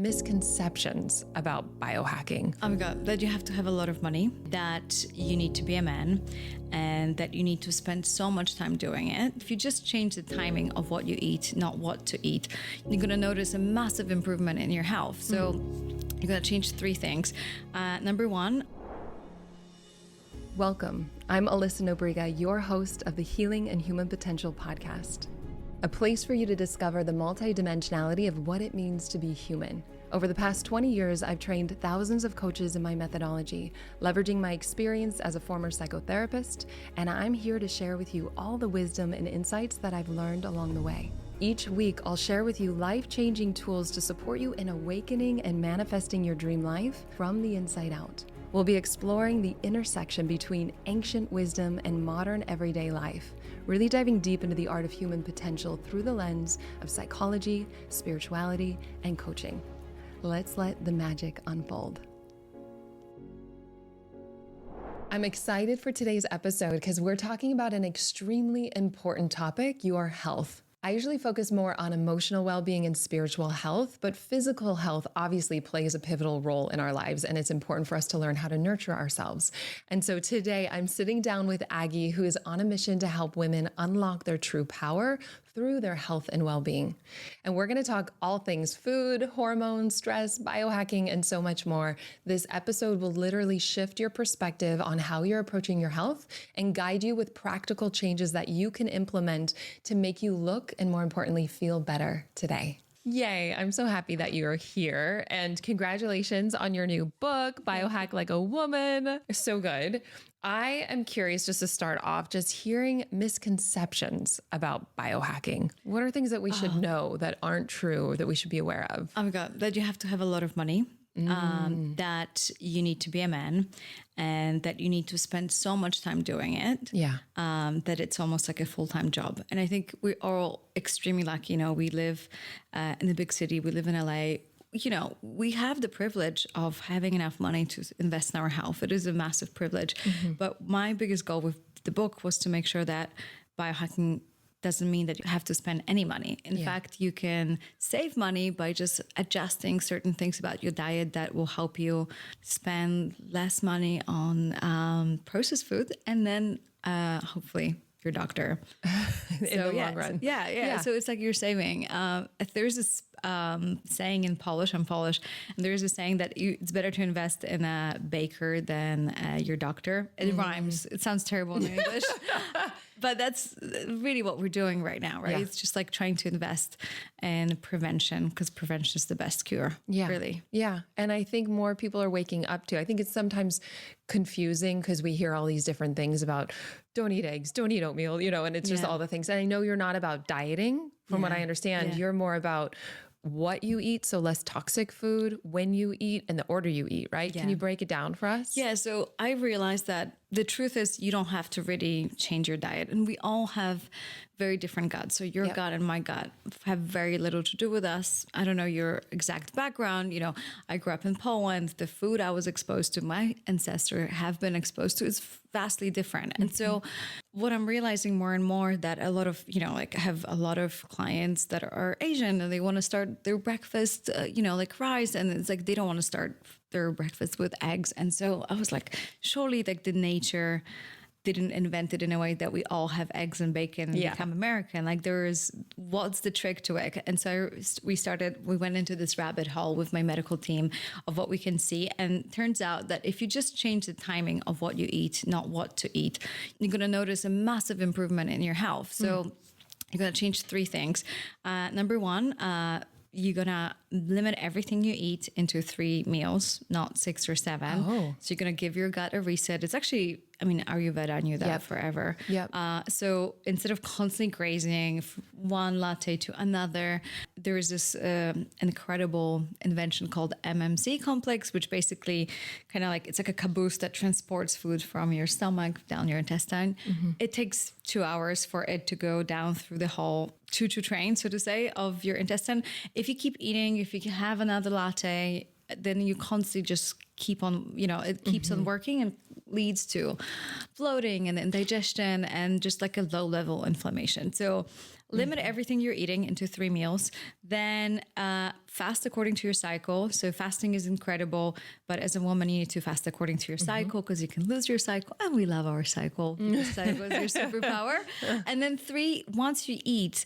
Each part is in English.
misconceptions about biohacking. Oh my God, that you have to have a lot of money, that you need to be a man, and that you need to spend so much time doing it. If you just change the timing of what you eat, not what to eat, you're gonna notice a massive improvement in your health. So you're gonna change three things. Number one. Welcome. I'm Alyssa Nobriga, your host of the Healing and Human Potential podcast. A place for you to discover the multidimensionality of what it means to be human. Over the past 20 years, I've trained thousands of coaches in my methodology, leveraging my experience as a former psychotherapist, and I'm here to share with you all the wisdom and insights that I've learned along the way. Each week, I'll share with you life-changing tools to support you in awakening and manifesting your dream life from the inside out. We'll be exploring the intersection between ancient wisdom and modern everyday life, really diving deep into the art of human potential through the lens of psychology, spirituality, and coaching. Let's let the magic unfold. I'm excited for today's episode because we're talking about an extremely important topic, your health. I usually focus more on emotional well-being and spiritual health, but physical health obviously plays a pivotal role in our lives, and it's important for us to learn how to nurture ourselves. And so today I'm sitting down with Aggie, who is on a mission to help women unlock their true power through their health and well-being. And we're going to talk all things food, hormones, stress, biohacking, and so much more. This episode will literally shift your perspective on how you're approaching your health and guide you with practical changes that you can implement to make you look and, more importantly, feel better today. Yay, I'm so happy that you're here, and congratulations on your new book, Biohack Like a Woman. So good. I am curious, just to start off, just hearing misconceptions about biohacking. What are things that we should know that aren't true or that we should be aware of? Oh my God, that you have to have a lot of money, that you need to be a man, and that you need to spend so much time doing it. Yeah. That it's almost like a full-time job. And I think we're all extremely lucky. You know, we live in a big city, we live in LA. You know, we have the privilege of having enough money to invest in our health. It is a massive privilege. But my biggest goal with the book was to make sure that biohacking doesn't mean that you have to spend any money. In fact, you can save money by just adjusting certain things about your diet that will help you spend less money on processed food, and then hopefully your doctor In the long run. Yeah. So it's like you're saving. There's this saying in Polish, I'm Polish, and there's a saying that it's better to invest in a baker than your doctor. It rhymes. It sounds terrible in English, but that's really what we're doing right now, right? Yeah. It's just like trying to invest in prevention, because prevention is the best cure, really. Yeah. And I think more people are waking up to, I think it's sometimes confusing because we hear all these different things about don't eat eggs, don't eat oatmeal, and it's just all the things. And I know you're not about dieting from what I understand. You're more about what you eat, so less toxic food, when you eat, and the order you eat, right? Can you break it down for us? Yeah, so I realized that the truth is you don't have to really change your diet. And we all have very different guts. So your gut and my gut have very little to do with us. I don't know your exact background. I grew up in Poland. The food I was exposed to, my ancestors have been exposed to, is vastly different. And so what I'm realizing more and more, that a lot of, I have a lot of clients that are Asian and they want to start their breakfast, like rice. And it's like, they don't want to start their breakfast with eggs. And so I was like, surely like the nature didn't invent it in a way that we all have eggs and bacon and become American. Like what's the trick to it? And so we went into this rabbit hole with my medical team of what we can see. And turns out that if you just change the timing of what you eat, not what to eat, you're going to notice a massive improvement in your health. So you're going to change three things. Number one, you're going to limit everything you eat into 3 meals, not 6 or 7. Oh. So you're going to give your gut a reset. It's actually, Ayurveda knew that forever. So instead of constantly grazing one latte to another, there is this incredible invention called MMC complex, which basically kind of like, it's like a caboose that transports food from your stomach down your intestine. It takes 2 hours for it to go down through the whole choo-choo train, so to say, of your intestine. If you keep eating, if you have another latte, then you constantly just keep on, it keeps on working and leads to bloating and indigestion and just like a low level inflammation. So limit everything you're eating into 3 meals, then fast according to your cycle. So fasting is incredible, but as a woman, you need to fast according to your cycle because you can lose your cycle. And we love our cycle because cycle is your superpower. And then 3, once you eat,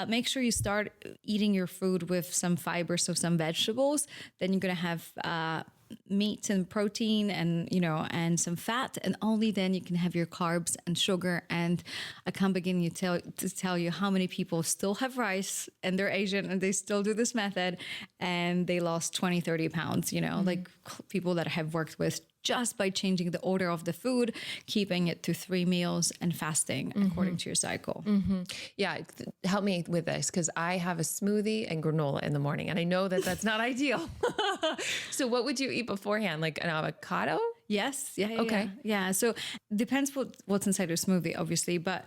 make sure you start eating your food with some fiber, so some vegetables. Then you're going to have meat and protein and, you know, and some fat, and only then you can have your carbs and sugar. And I can't begin to tell you how many people still have rice and they're Asian and they still do this method and they lost 20, 30 pounds, you know, like people that I have worked with, just by changing the order of the food, keeping it to 3 meals and fasting according to your cycle. Yeah. Help me with this, because I have a smoothie and granola in the morning, and I know that that's not ideal. So what would you eat beforehand? Like an avocado? Yes. Yeah. Okay. Yeah. So depends what's inside your smoothie, obviously, but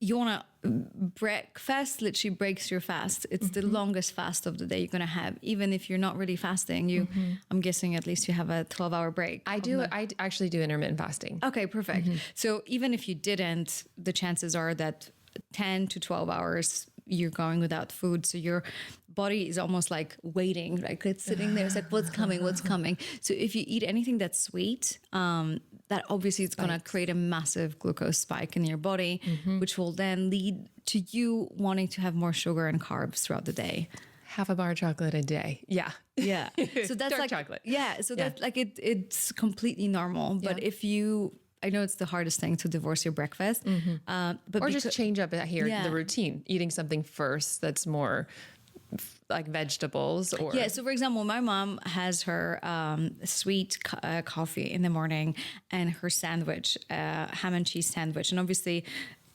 you want to breakfast literally breaks your fast. It's the longest fast of the day you're going to have. Even if you're not really fasting, I'm guessing at least you have a 12-hour break. I actually do intermittent fasting. Okay, perfect. So even if you didn't, the chances are that 10 to 12 hours you're going without food. So your body is almost like waiting, like it's sitting there. It's like, what's coming? What's coming? So if you eat anything that's sweet, that obviously it's going to create a massive glucose spike in your body, which will then lead to you wanting to have more sugar and carbs throughout the day. Half a bar of chocolate a day. Yeah. Yeah. So that's dark like chocolate. Yeah. So that's like it's completely normal. But if you, I know it's the hardest thing to divorce your breakfast, but just change up here the routine, eating something first that's more like vegetables or. Yeah. So for example, my mom has her sweet coffee in the morning and her sandwich, ham and cheese sandwich. And obviously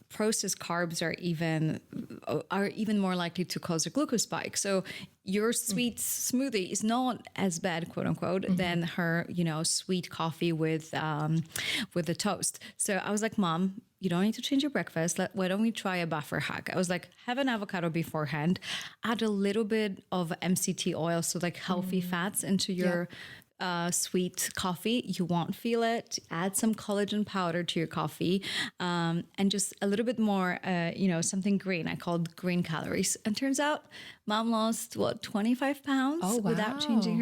processed carbs are even more likely to cause a glucose spike. So your sweet smoothie is not as bad, quote unquote, than her, you know, sweet coffee with the toast. So I was like, Mom, you don't need to change your breakfast. Why don't we try a buffer hack? I was like, have an avocado beforehand, add a little bit of MCT oil, so like healthy fats into your sweet coffee. You won't feel it. Add some collagen powder to your coffee, and just a little bit more, something green. I called green calories. And turns out Mom lost 25 pounds without changing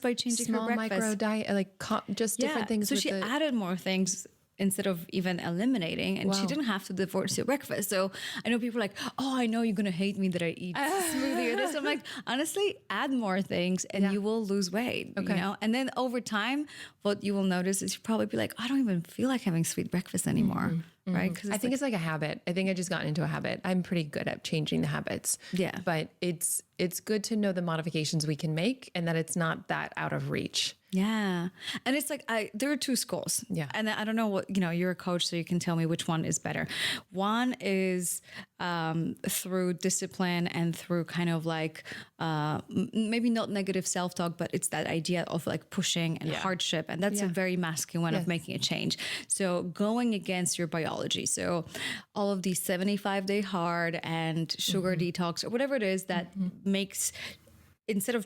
by changing her breakfast. Small micro diet, like just different things. So she added more things instead of even eliminating, and she didn't have to divorce your breakfast. So I know people are like, oh, I know you're going to hate me that I eat smoothie or this. I'm like, honestly, add more things and you will lose weight, you know? And then over time, what you will notice is you'll probably be like, I don't even feel like having sweet breakfast anymore. Right? Because I think it's like a habit. I think I just gotten into a habit. I'm pretty good at changing the habits. Yeah. But it's good to know the modifications we can make and that it's not that out of reach. Yeah. And it's like, there are 2 schools. Yeah. And I don't know what, you're a coach, so you can tell me which one is better. One is through discipline and through kind of like, maybe not negative self-talk, but it's that idea of like pushing and hardship. And that's a very masculine way of making a change. So going against your biology. So all of these 75-day hard and sugar detox or whatever it is that makes, instead of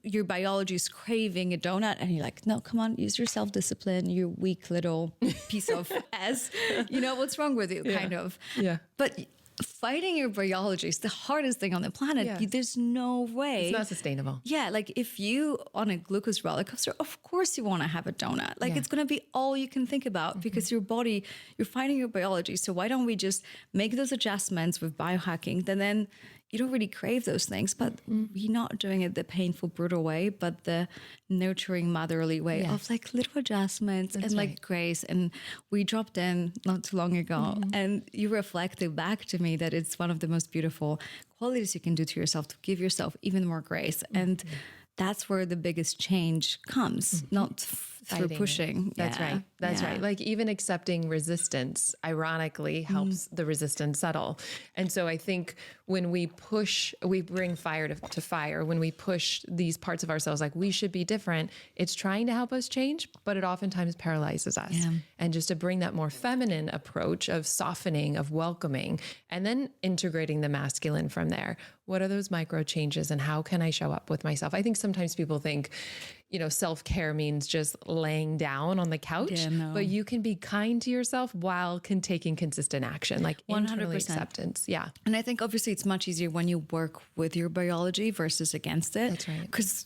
your biology is craving a donut and you're like, no, come on, use your self-discipline, you weak little piece of ass. What's wrong with you, kind of. Yeah. But fighting your biology is the hardest thing on the planet. Yeah. There's no way. It's not sustainable. Yeah. Like if you on a glucose roller coaster, of course you want to have a donut. Like it's going to be all you can think about because your body, you're fighting your biology. So why don't we just make those adjustments with biohacking? Then you don't really crave those things, but we're not doing it the painful, brutal way, but the nurturing, motherly way of like little adjustments and like grace. And we dropped in not too long ago and you reflected back to me that it's one of the most beautiful qualities you can do to yourself, to give yourself even more grace. And that's where the biggest change comes, not through pushing. That's right. That's right. Like even accepting resistance, ironically, helps the resistance settle. And so I think when we push, we bring fire to fire. When we push these parts of ourselves, like we should be different, it's trying to help us change, but it oftentimes paralyzes us. Yeah. And just to bring that more feminine approach of softening, of welcoming, and then integrating the masculine from there. What are those micro changes and how can I show up with myself? I think sometimes people think, self-care means just laying down on the couch, but you can be kind to yourself while taking consistent action, like 100% acceptance. Yeah. And I think obviously it's much easier when you work with your biology versus against it. That's right. Because,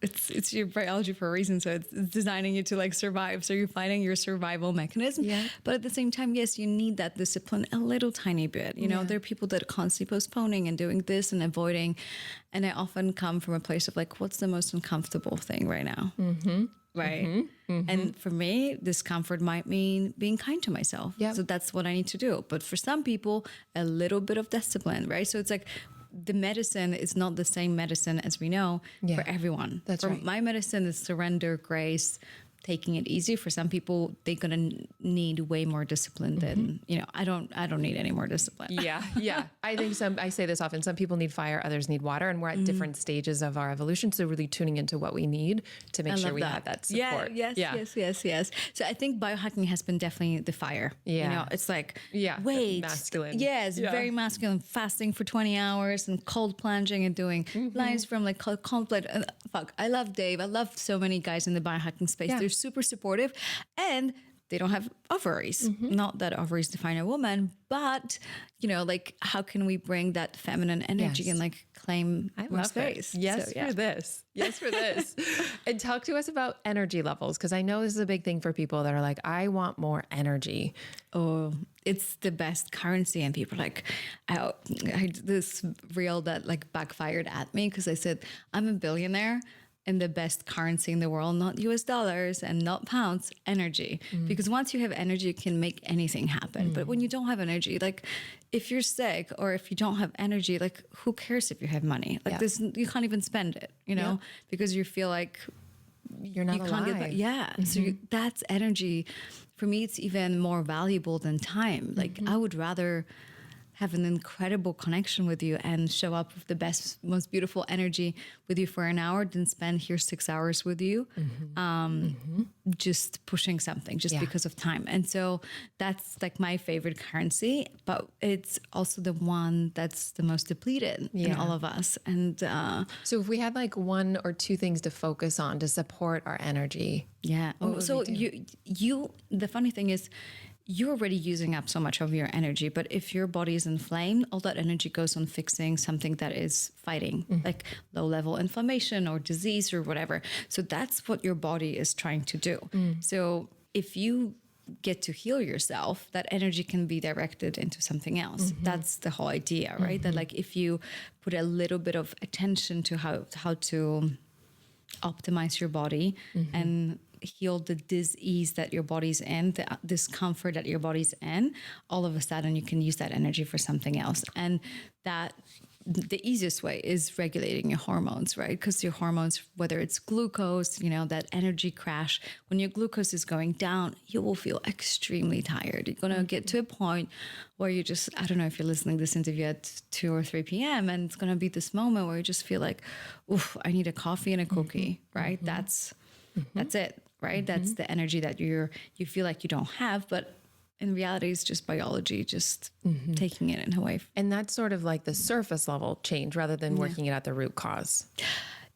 it's your biology for a reason. So it's designing you to like survive. So you're finding your survival mechanism. Yeah. But at the same time, yes, you need that discipline a little tiny bit. There are people that are constantly postponing and doing this and avoiding. And I often come from a place of like, what's the most uncomfortable thing right now? Mm-hmm. Right. Mm-hmm. Mm-hmm. And for me, discomfort might mean being kind to myself. Yep. So that's what I need to do. But for some people, a little bit of discipline, right? So it's like the medicine is not the same medicine as we know for everyone. That's right. My medicine is surrender, grace, taking it easy. For some people, they're gonna need way more discipline than I don't need any more discipline. Yeah. I think I say this often. Some people need fire, others need water, and we're at different stages of our evolution. So really tuning into what we need to make sure we have that support. Yes. So I think biohacking has been definitely the fire. Yeah, it's like wait, masculine. Yes, very masculine. Fasting for 20 hours and cold plunging and doing lines from like cold blood. I love Dave. I love so many guys in the biohacking space. They're super supportive, and they don't have ovaries. Not that ovaries define a woman, but like how can we bring that feminine energy and like claim more space? Yes, for this. Yes, for this. And talk to us about energy levels, because I know this is a big thing for people that are like, I want more energy. Oh, it's the best currency. And people are like, I this reel that like backfired at me because I said, I'm a billionaire. And the best currency in the world, not US dollars and not pounds, energy. Because once you have energy, you can make anything happen. But when you don't have energy, like if you're sick or if you don't have energy, like who cares if you have money? Like this, you can't even spend it, because you feel like you're not alive. Can't get that. So that's energy. For me, it's even more valuable than time. Like I would rather have an incredible connection with you and show up with the best, most beautiful energy with you for an hour than spend here 6 hours with you, just pushing something just because of time. And so that's like my favorite currency, but it's also the one that's the most depleted in all of us. And so if we had like one or two things to focus on to support our energy. Yeah. So you, the funny thing is, you're already using up so much of your energy, but if your body is inflamed, all that energy goes on fixing something that is fighting, like low level inflammation or disease or whatever. So that's what your body is trying to do. So if you get to heal yourself, that energy can be directed into something else. That's the whole idea, right? That like if you put a little bit of attention to how to optimize your body and heal the dis-ease that your body's in, the discomfort that your body's in, all of a sudden you can use that energy for something else. And that the easiest way is regulating your hormones, right? Because your hormones, whether it's glucose, that energy crash, when your glucose is going down, you will feel extremely tired. You're going to get to a point where you just, I don't know if you're listening to this interview at 2 or 3 p.m. and it's going to be this moment where you just feel like, oof, I need a coffee and a cookie, right? That's it, right? That's the energy that you feel like you don't have, but in reality, it's just biology, just taking it in away. And that's sort of like the surface level change rather than working it at the root cause.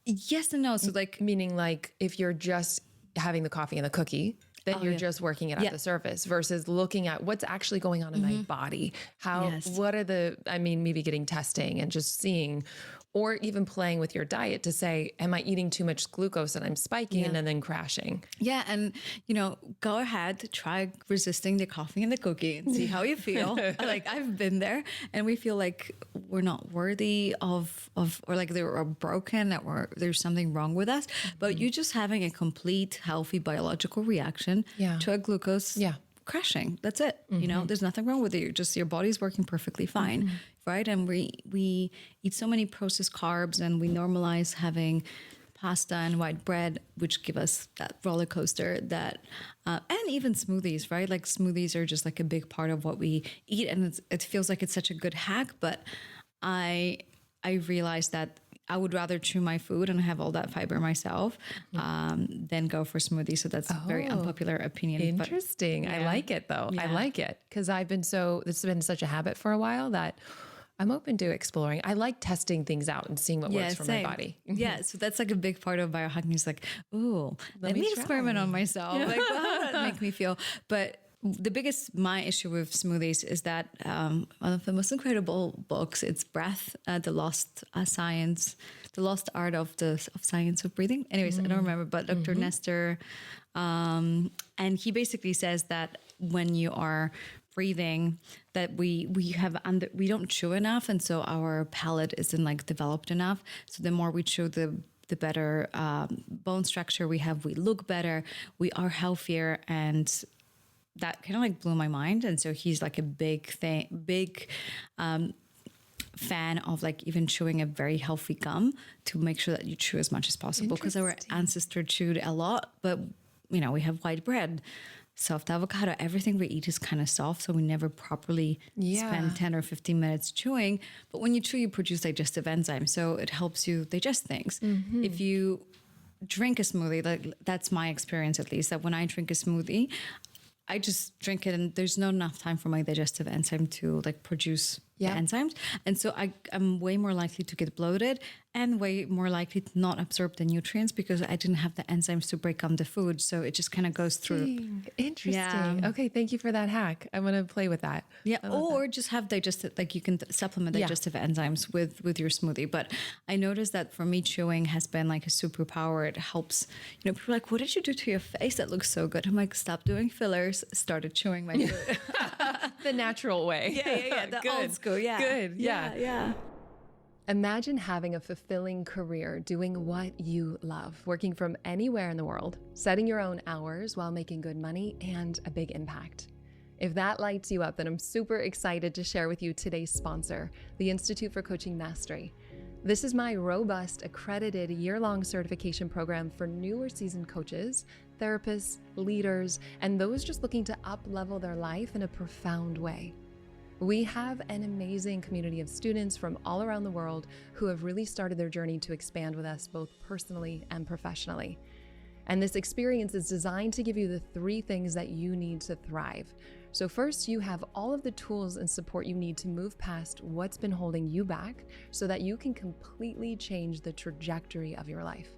Yes and no. So like, meaning like if you're just having the coffee and the cookie, then you're just working it at the surface versus looking at what's actually going on in my body. What are maybe getting testing and just seeing, or even playing with your diet to say, am I eating too much glucose and I'm spiking and then crashing? Yeah. And, go ahead, try resisting the coffee and the cookie and see how you feel. Like I've been there and we feel like we're not worthy of or like we're broken, that there's something wrong with us, but you're just having a complete healthy biological reaction to a glucose crashing. That's it. There's nothing wrong with it. Your body's working perfectly fine. Right. And we eat so many processed carbs and we normalize having pasta and white bread, which give us that roller coaster and even smoothies, right? Like smoothies are just like a big part of what we eat. And it feels like it's such a good hack, but I realized that I would rather chew my food and have all that fiber myself than go for smoothies. So that's a very unpopular opinion. Interesting. I like it though. I like it because this has been such a habit for a while that I'm open to exploring. I like testing things out and seeing what works for my body. Yeah. So that's like a big part of biohacking is like, ooh, let me experiment on myself. Like, well, how would that make me feel? But my issue with smoothies is that one of the most incredible books, it's Breath, the Lost Science, the Lost Art of Science of Breathing. Anyways, I don't remember, but Dr. Nestor, and he basically says that when you are breathing, that we don't chew enough, and so our palate isn't like developed enough. So the more we chew, the better bone structure we have. We look better. We are healthier, and that kind of like blew my mind. And so he's like a big fan of like even chewing a very healthy gum to make sure that you chew as much as possible, because our ancestor chewed a lot, but we have white bread, soft avocado, everything we eat is kind of soft, so we never properly spend 10 or 15 minutes chewing. But when you chew, you produce digestive enzymes, so it helps you digest things. If you drink a smoothie, like that's my experience at least, that when I drink a smoothie, I just drink it and there's not enough time for my digestive enzyme to like produce the enzymes. And so I'm way more likely to get bloated and way more likely to not absorb the nutrients because I didn't have the enzymes to break down the food. So it just kind of goes through. Interesting. Yeah. Okay. Thank you for that hack. I'm going to play with that. Yeah. Or just have digestive, like you can supplement digestive enzymes with your smoothie. But I noticed that for me, chewing has been like a superpower. It helps, people are like, what did you do to your face? That looks so good. I'm like, stop doing fillers, started chewing my food. The natural way. Yeah. The old school. Yeah. Good. Yeah. Imagine having a fulfilling career doing what you love, working from anywhere in the world, setting your own hours while making good money and a big impact. If that lights you up, then I'm super excited to share with you today's sponsor, the Institute for Coaching Mastery. This is my robust, accredited year-long certification program for new or seasoned coaches, therapists, leaders, and those just looking to up-level their life in a profound way. We have an amazing community of students from all around the world who have really started their journey to expand with us both personally and professionally. And this experience is designed to give you the 3 things that you need to thrive. So first, you have all of the tools and support you need to move past what's been holding you back so that you can completely change the trajectory of your life.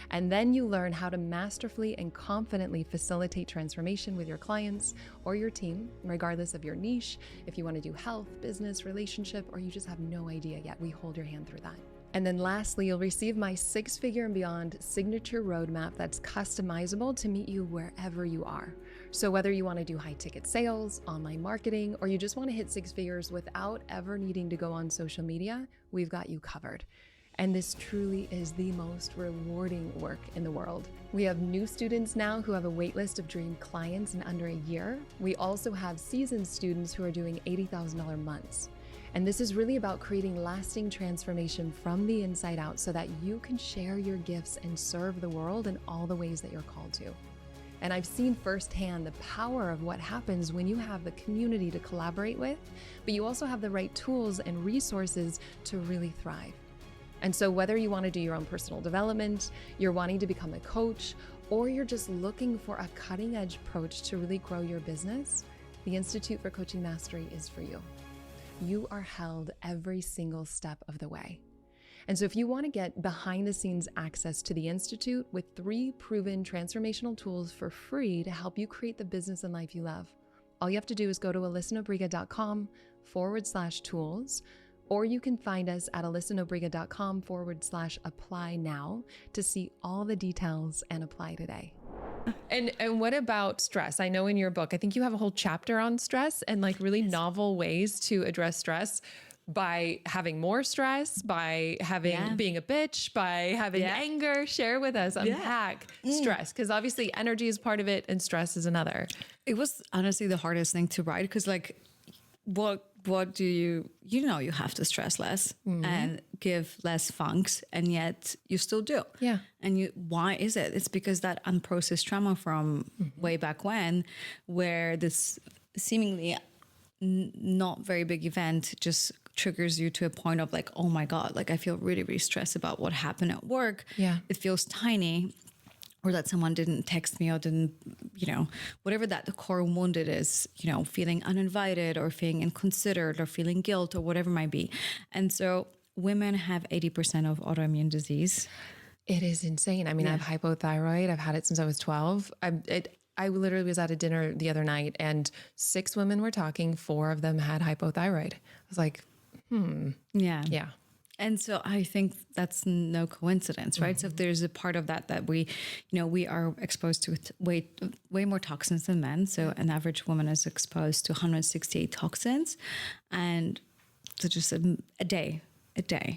And then you learn how to masterfully and confidently facilitate transformation with your clients or your team, regardless of your niche. If you want to do health, business, relationship, or you just have no idea yet, we hold your hand through that. And then lastly, you'll receive my 6-figure and beyond signature roadmap that's customizable to meet you wherever you are. So whether you want to do high ticket sales, online marketing, or you just want to hit 6 figures without ever needing to go on social media, we've got you covered. And this truly is the most rewarding work in the world. We have new students now who have a waitlist of dream clients in under a year. We also have seasoned students who are doing $80,000 months. And this is really about creating lasting transformation from the inside out so that you can share your gifts and serve the world in all the ways that you're called to. And I've seen firsthand the power of what happens when you have the community to collaborate with, but you also have the right tools and resources to really thrive. And so whether you want to do your own personal development, you're wanting to become a coach, or you're just looking for a cutting-edge approach to really grow your business, the Institute for Coaching Mastery is for you. You are held every single step of the way. And so if you want to get behind-the-scenes access to the Institute with 3 proven transformational tools for free to help you create the business and life you love, all you have to do is go to alyssanobriga.com/tools, or you can find us at alyssanobriga.com/apply now to see all the details and apply today. And what about stress? I know in your book, I think you have a whole chapter on stress and like really novel ways to address stress by having more stress, by having being a bitch, by having anger. Share with us, unpack stress, because obviously energy is part of it and stress is another. It was honestly the hardest thing to write because like what do you have to stress less and give less funks, and yet you still do. Yeah. And why is it? It's because that unprocessed trauma from way back when, where this seemingly not very big event just triggers you to a point of like, oh my God, like I feel really, really stressed about what happened at work. Yeah. It feels tiny. or that someone didn't text me or didn't, whatever that the core wounded is, feeling uninvited or feeling inconsidered or feeling guilt or whatever it might be. And so women have 80% of autoimmune disease. It is insane. I mean, I have hypothyroid. I've had it since I was 12. I literally was at a dinner the other night and 6 women were talking. 4 of them had hypothyroid. I was like, Yeah. And so I think that's no coincidence, right? So if there's a part of that we, we are exposed to way more toxins than men. So an average woman is exposed to 168 toxins, and so just a day.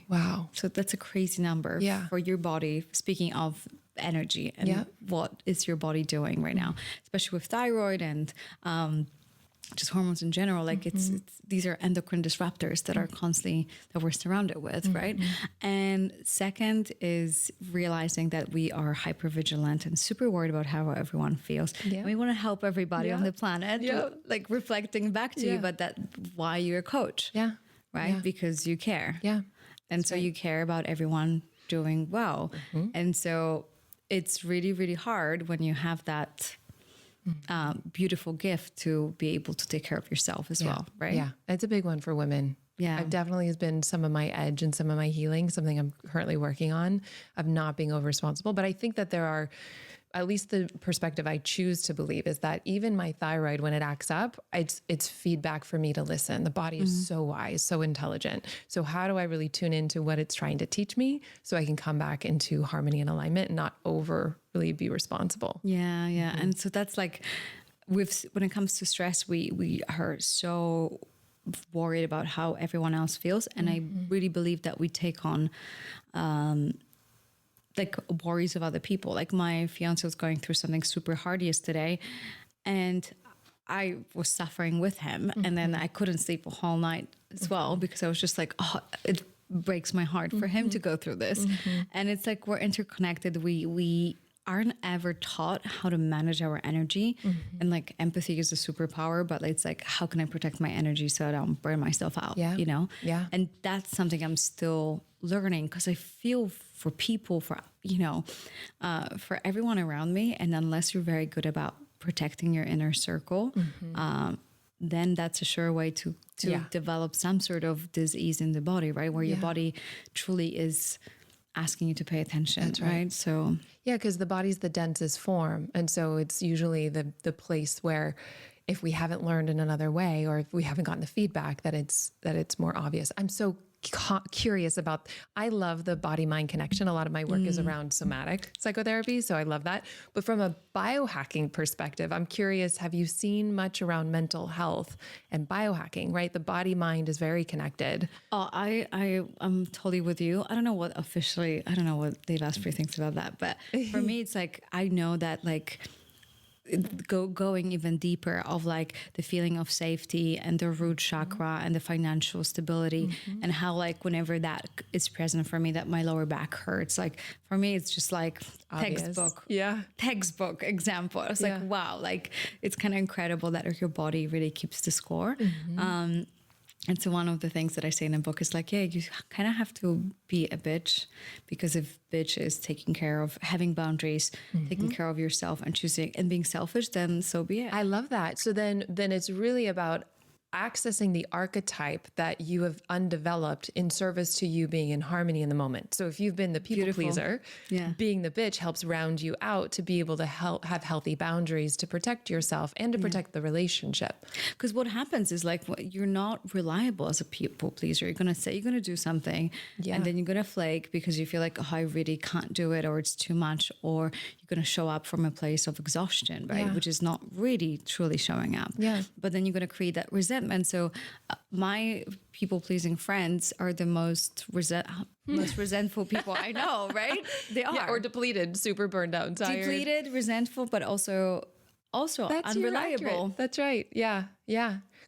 Wow. So that's a crazy number for your body. Speaking of energy and what is your body doing right now, especially with thyroid and just hormones in general, like it's these are endocrine disruptors that are constantly that we're surrounded with, right? And second is realizing that we are hypervigilant and super worried about how everyone feels. And we want to help everybody on the planet, like reflecting back to you, but that why you're a coach, right? Because you care, and so you care about everyone doing well, and so it's really, really hard when you have that beautiful gift to be able to take care of yourself as well, right? Yeah, it's a big one for women. Yeah. It definitely has been some of my edge and some of my healing, something I'm currently working on, of not being over-responsible. But I think that there are, at least the perspective I choose to believe is that even my thyroid, when it acts up, it's feedback for me to listen. The body is so wise, so intelligent. So how do I really tune into what it's trying to teach me so I can come back into harmony and alignment and not really be responsible? Yeah. And so that's like, when it comes to stress, we are so worried about how everyone else feels. And I really believe that we take on, like worries of other people. Like my fiance was going through something super hard yesterday and I was suffering with him. And then I couldn't sleep a whole night as well, because I was just like, oh, it breaks my heart for him to go through this. And it's like, we're interconnected. We aren't ever taught how to manage our energy. And like empathy is a superpower, but it's like, how can I protect my energy so I don't burn myself out? Yeah. And that's something I'm still learning, because I feel for people, for everyone around me. And unless you're very good about protecting your inner circle, then that's a sure way to develop some sort of disease in the body, right? Where your body truly is asking you to pay attention. That's right. So yeah, because the body's the densest form. And so it's usually the place where if we haven't learned in another way, or if we haven't gotten the feedback, that it's more obvious. I'm so curious about, I love the body-mind connection. A lot of my work is around somatic psychotherapy. So I love that. But from a biohacking perspective, I'm curious, have you seen much around mental health and biohacking, right? The body-mind is very connected. Oh, I'm totally with you. I don't know what Dave Asprey thinks about that. But for me, it's like, I know that like, going even deeper of like the feeling of safety and the root chakra and the financial stability, and how like whenever that is present for me, that my lower back hurts. Like for me, it's just like obvious. textbook example. It's like, wow, like it's kind of incredible that your body really keeps the score. And so one of the things that I say in the book is like, you kind of have to be a bitch, because if bitch is taking care of having boundaries, taking care of yourself and choosing and being selfish, then so be it. I love that. So then it's really about accessing the archetype that you have undeveloped in service to you being in harmony in the moment. So if you've been the people pleaser, being the bitch helps round you out to be able to have healthy boundaries to protect yourself and to protect the relationship. Because what happens is like, you're not reliable as a people pleaser. You're going to say you're going to do something and then you're going to flake because you feel like, oh, I really can't do it, or it's too much, or you're going to show up from a place of exhaustion, right? Which is not really truly showing up. But then you're going to create that resentment. So my people-pleasing friends are the most resentful people I know, right? They are. Or depleted, super burned out and tired. Depleted, resentful, but also unreliable. That's right. Yeah.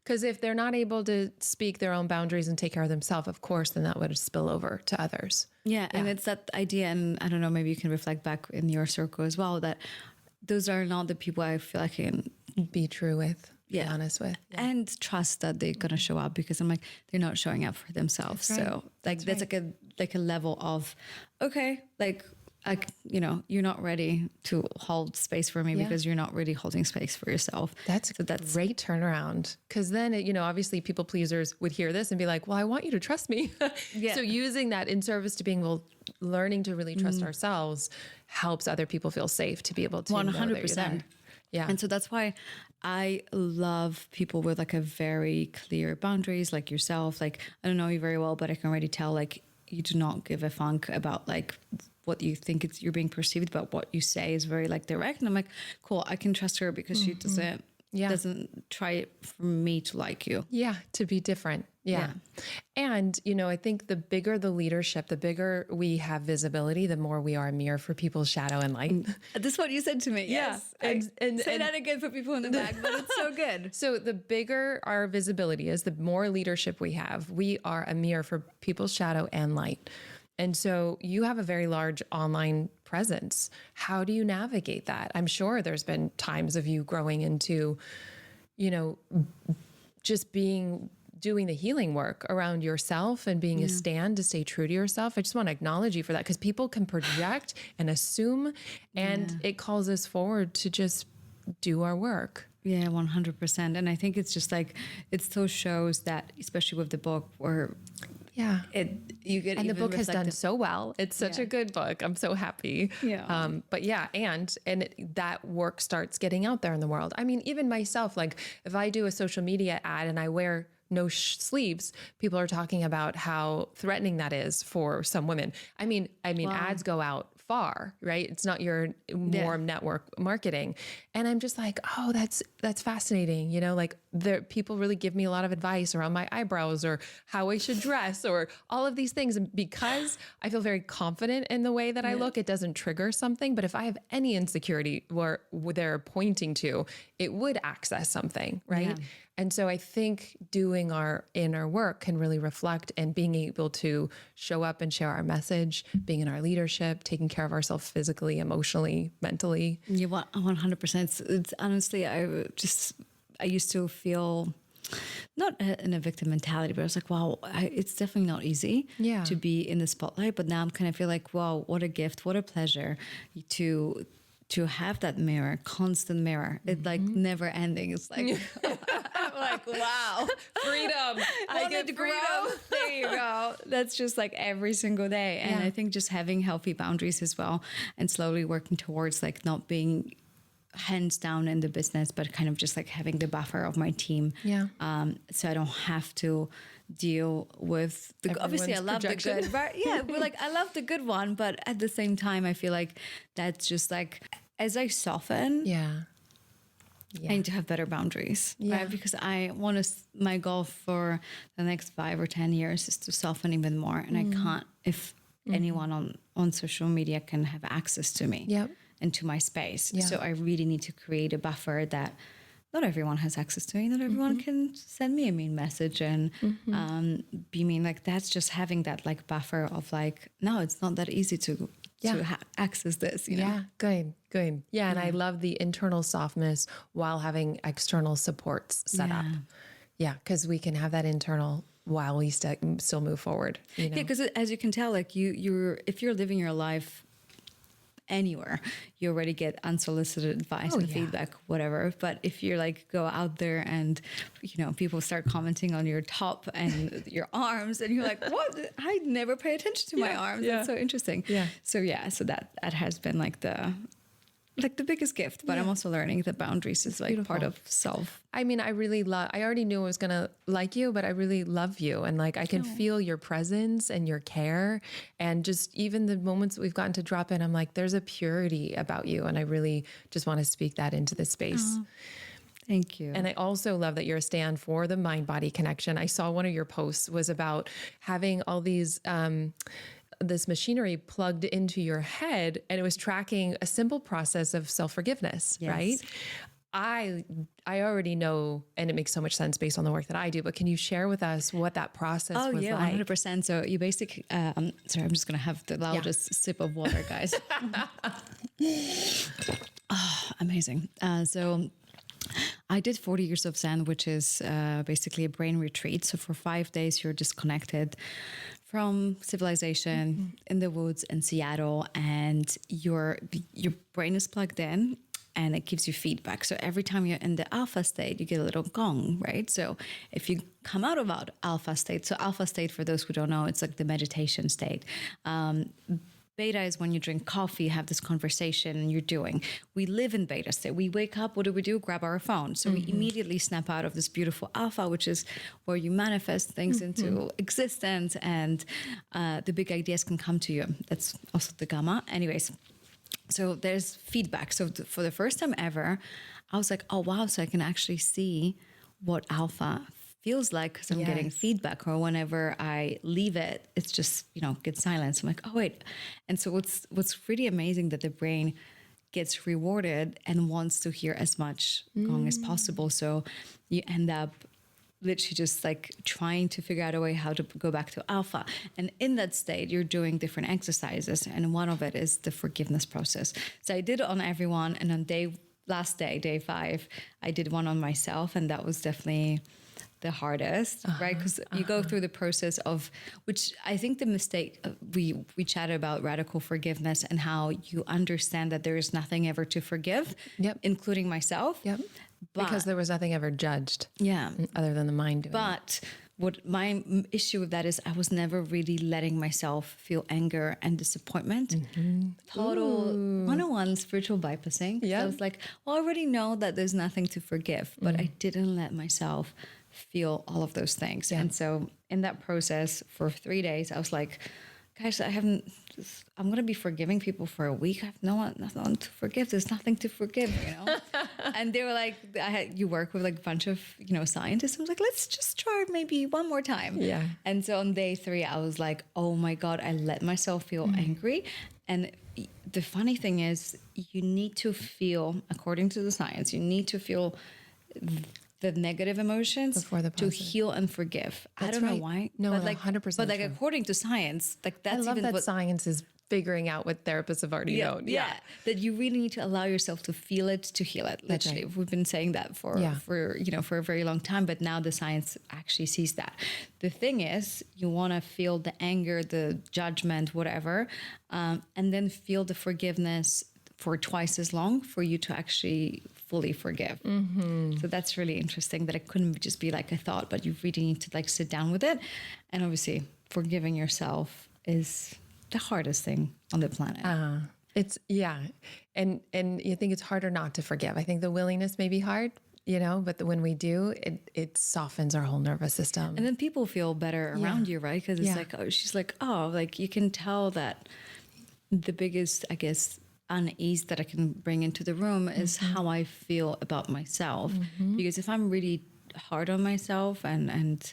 Because if they're not able to speak their own boundaries and take care of themselves, of course, then that would spill over to others. Yeah. And it's that idea, and I don't know, maybe you can reflect back in your circle as well, that those are not the people I feel like I can be true with. Be honest with, and trust that they're gonna show up, because I'm like, they're not showing up for themselves. That's right. So like that's right. like a level of, okay, like you're not ready to hold space for me because you're not really holding space for yourself. That's great turnaround. Because then, obviously people pleasers would hear this and be like, well, I want you to trust me. So using that in service to being, learning to really trust ourselves helps other people feel safe to be able to 100%. Yeah. And so that's why I love people with like a very clear boundaries, like yourself. Like, I don't know you very well, but I can already tell, like, you do not give a funk about like what you think you're being perceived, but what you say is very like direct. And I'm like, cool, I can trust her because she doesn't try for me to like you. Yeah. To be different. Yeah. And, I think the bigger the leadership, the bigger we have visibility, the more we are a mirror for people's shadow and light. That's what you said to me. Yeah. Yes. And say that again for people in the back, but it's so good. So the bigger our visibility is, the more leadership we have. We are a mirror for people's shadow and light. And so you have a very large online presence. How do you navigate that? I'm sure there's been times of you growing into, just doing the healing work around yourself and being a stand to stay true to yourself. I just want to acknowledge you for that, because people can project and assume, and it calls us forward to just do our work. Yeah, 100%. And I think it's just like, it still shows that, especially with the book, where the book has done so well. It's such a good book. I'm so happy. Yeah. But yeah, and that work starts getting out there in the world. I mean, even myself, like if I do a social media ad and I wear no sleeves, people are talking about how threatening that is for some women. I mean, ads go out far, right? It's not your warm network marketing. And I'm just like, oh, that's fascinating. Like people really give me a lot of advice around my eyebrows or how I should dress or all of these things. And because I feel very confident in the way that I look, it doesn't trigger something. But if I have any insecurity where they're pointing to, it would access something, right? Yeah. And so I think doing our inner work can really reflect, and being able to show up and share our message, being in our leadership, taking care of ourselves physically, emotionally, mentally. Yeah, 100%. It's honestly, I used to feel not in a victim mentality, but I was like, wow, it's definitely not easy to be in the spotlight. But now I'm kind of feel like, wow, what a gift, what a pleasure to have that mirror, constant mirror. It's like never ending. It's like, I'm like, wow, freedom. I get freedom. There you go. That's just like every single day. And I think just having healthy boundaries as well, and slowly working towards like not being hands down in the business, but kind of just like having the buffer of my team. Yeah. So I don't have to deal with obviously I love projection. The good, right? Yeah. But like, I love the good one, but at the same time, I feel like that's just like, as I soften, I need to have better boundaries, right? Because my goal for the next 5 or 10 years is to soften even more. And I can't, if anyone on social media can have access to me and to my space. So I really need to create a buffer that not everyone has access to me. Not everyone can send me a mean message and be mean. Like, that's just having that like buffer of like, no, it's not that easy to access this, Yeah, good. Yeah, and I love the internal softness while having external supports set up. Yeah, because we can have that internal while we still move forward. Yeah, because as you can tell, like if you're living your life anywhere, you already get unsolicited advice and feedback, whatever. But if you're like go out there and people start commenting on your top and your arms, and you're like, what? I never pay attention to my arms. That's so interesting. So that has been like the biggest gift, but I'm also learning that boundaries is like part of self. I mean, I already knew I was going to like you, but I really love you. And like, I can feel your presence and your care, and just even the moments that we've gotten to drop in, I'm like, there's a purity about you. And I really just want to speak that into this space. Oh, thank you. And I also love that you're a stand for the mind-body connection. I saw one of your posts was about having all these, this machinery plugged into your head, and it was tracking a simple process of self-forgiveness, right? I already know, and it makes so much sense based on the work that I do, but can you share with us what that process was like? 100%. So you basically, sorry, I'm just going to have the loudest sip of water, guys. Amazing. So I did 40 years of Zen, which is basically a brain retreat. So for 5 days, you're disconnected from civilization in the woods in Seattle, and your brain is plugged in and it gives you feedback. So every time you're in the alpha state, you get a little gong, right? So if you come out of alpha state, so alpha state, for those who don't know, it's like the meditation state. Beta is when you drink coffee, have this conversation and you're doing. We live in beta state. We wake up, what do? Grab our phone. So we immediately snap out of this beautiful alpha, which is where you manifest things into existence, and the big ideas can come to you. That's also the gamma. Anyways, so there's feedback. So for the first time ever, I was like, oh, wow, so I can actually see what alpha feels like, because I'm getting feedback. Or whenever I leave it, it's just, good silence. I'm like, oh, wait. And so what's really amazing that the brain gets rewarded and wants to hear as much gong as possible. So you end up literally just like trying to figure out a way how to go back to alpha. And in that state, you're doing different exercises. And one of it is the forgiveness process. So I did it on everyone. And on last day, day 5, I did one on myself. And that was definitely the hardest, right? Because you go through the process of, which I think the mistake, we chatted about radical forgiveness and how you understand that there is nothing ever to forgive, including myself. But, because there was nothing ever judged. Yeah. Other than the mind doing it. But what my issue with that is, I was never really letting myself feel anger and disappointment. Total 101 spiritual bypassing. So I was like, well, I already know that there's nothing to forgive, but I didn't let myself feel all of those things. And so in that process for 3 days, I was like, guys, I'm going to be forgiving people for a week. I have nothing to forgive. There's nothing to forgive, And they were like, you work with like a bunch of, scientists. I was like, let's just try maybe one more time. Yeah. And so on day 3, I was like, oh my God, I let myself feel angry. And the funny thing is, you need to feel, according to the science, you need to feel the negative emotions before the to heal and forgive. That's I don't right. know why. No, but 100%. But like according to science, like that's I love even that science is figuring out what therapists have already known. Yeah, that you really need to allow yourself to feel it, to heal it. Literally, we've been saying that for a very long time, but now the science actually sees that. The thing is, you want to feel the anger, the judgment, whatever, and then feel the forgiveness for twice as long for you to actually fully forgive. So that's really interesting, that it couldn't just be like a thought, but you really need to like sit down with it. And obviously forgiving yourself is the hardest thing on the planet. It's and you think it's harder not to forgive. I think the willingness may be hard, but when we do, it softens our whole nervous system. And then people feel better around you, right? Because it's like, oh, she's like, oh, like you can tell that the biggest, I guess, unease that I can bring into the room is how I feel about myself. Because if I'm really hard on myself and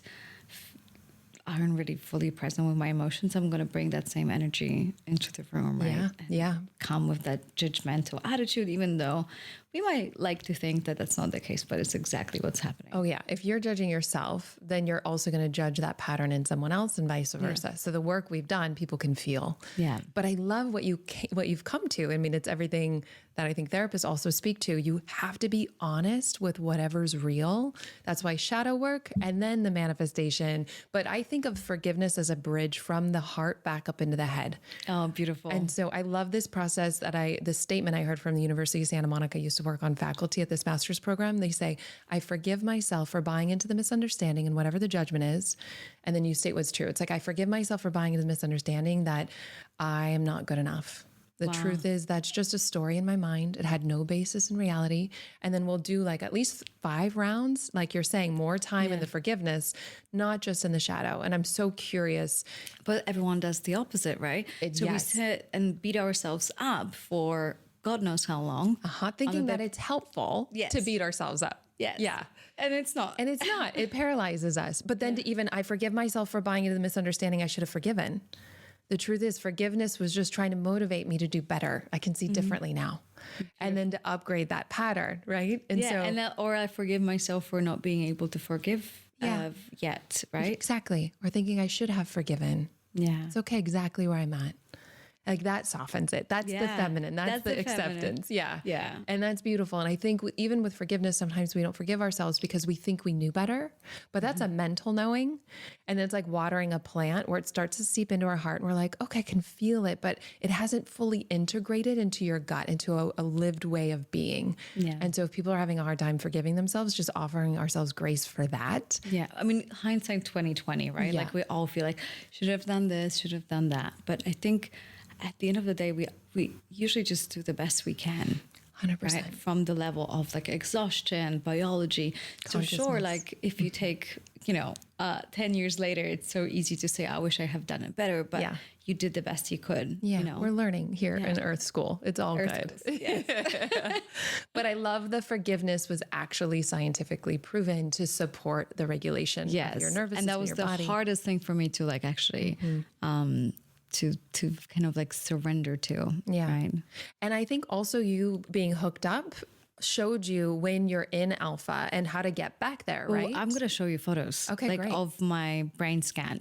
aren't really fully present with my emotions, I'm going to bring that same energy into the room, right? And come with that judgmental attitude, even though we might like to think that that's not the case, but it's exactly what's happening. Oh yeah. If you're judging yourself, then you're also going to judge that pattern in someone else and vice versa. So the work we've done, people can feel. Yeah. But I love what you've come to. I mean, it's everything that I think therapists also speak to. You have to be honest with whatever's real. That's why shadow work and then the manifestation. But I think of forgiveness as a bridge from the heart back up into the head. Oh, beautiful. And so I love this process this statement I heard from the University of Santa Monica. I used to work on faculty at this master's program. They say, I forgive myself for buying into the misunderstanding and whatever the judgment is. And then you state what's true. It's like, I forgive myself for buying into the misunderstanding that I am not good enough. The truth is that's just a story in my mind. It had no basis in reality. And then we'll do like at least 5 rounds, like you're saying, more time in the forgiveness, not just in the shadow. And I'm so curious. But everyone does the opposite, right? So we sit and beat ourselves up for God knows how long. Thinking that it's helpful to beat ourselves up. Yes. Yeah. And it's not. And it's not. It paralyzes us. But then I forgive myself for buying into the misunderstanding I should have forgiven. The truth is, forgiveness was just trying to motivate me to do better. I can see differently now. And then to upgrade that pattern, right? And or I forgive myself for not being able to forgive yet, right? Exactly. Or thinking I should have forgiven. Yeah. It's okay exactly where I'm at. Like that softens it. That's the feminine. That's the acceptance. Feminine. Yeah. And that's beautiful. And I think even with forgiveness, sometimes we don't forgive ourselves because we think we knew better, but that's a mental knowing. And it's like watering a plant where it starts to seep into our heart and we're like, okay, I can feel it, but it hasn't fully integrated into your gut, into a lived way of being. Yeah. And so if people are having a hard time forgiving themselves, just offering ourselves grace for that. Yeah. I mean, hindsight 2020, right? Yeah. Like we all feel like, should have done this, should have done that. But I think at the end of the day, we usually just do the best we can. 100%. Right? From the level of like exhaustion, biology. So sure, like if you take, 10 years later, it's so easy to say, I wish I have done it better, but you did the best you could. Yeah, we're learning here in Earth School. It's all good. Yes. But I love the forgiveness was actually scientifically proven to support the regulation of your nervous system, and that was the body. hardest thing for me to like actually to kind of like surrender to. Yeah. Right. And I think also you being hooked up showed you when you're in alpha and how to get back there, right? I'm going to show you photos Great. of my brain scan.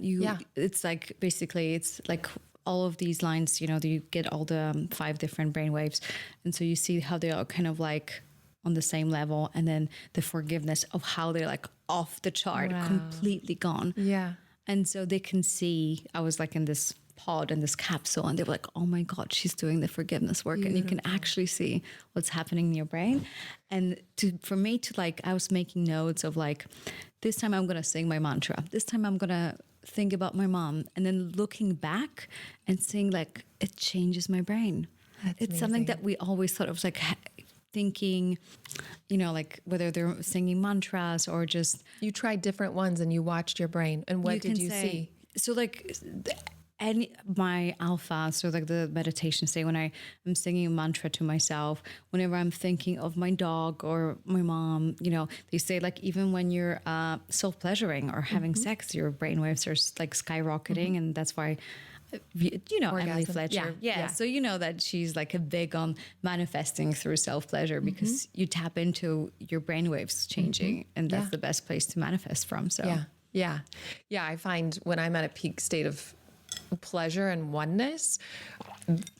It's like, basically it's like all of these lines, you get all the 5 different brain waves. And so you see how they are kind of like on the same level. And then the forgiveness of how they're like off the chart, completely gone. Yeah. And so they can see, I was like in this pod in this capsule and they were like, oh my God, she's doing the forgiveness work. Beautiful. And you can actually see what's happening in your brain. And for me to like, I was making notes of like, this time I'm going to sing my mantra. This time I'm going to think about my mom. And then looking back and seeing like, it changes my brain. That's it's amazing. something that we always thought of like thinking, like whether they're singing mantras or just. You tried different ones and you watched your brain. And what did you see? So like, my alpha, so like the meditation state, when I am singing a mantra to myself, whenever I'm thinking of my dog or my mom, they say like even when you're self-pleasuring or having sex, your brainwaves are like skyrocketing, and that's why. Emily Fletcher. Yeah. So that she's like a big on manifesting through self-pleasure because you tap into your brainwaves changing, and that's the best place to manifest from. So yeah. I find when I'm at a peak state of pleasure and oneness,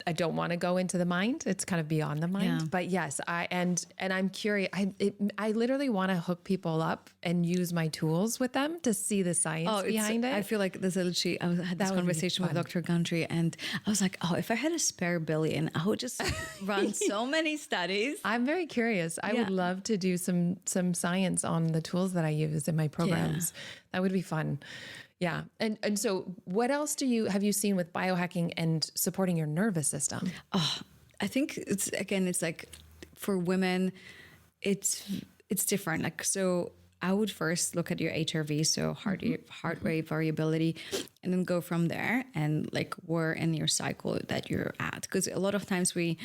I don't want to go into the mind. It's kind of beyond the mind. But yes, and I'm curious. I literally want to hook people up and use my tools with them to see the science behind it. I feel like there's literally, I had this conversation with Dr. Gundry, and I was like, if I had a spare billion, I would just run so many studies. I'm very curious. I would love to do some science on the tools that I use in my programs. That would be fun. Yeah. And so what else have you seen with biohacking and supporting your nervous system? I think it's like for women, it's different. Like, so I would first look at your HRV, so heart rate variability, and then go from there and like where in your cycle that you're at. Because a lot of times we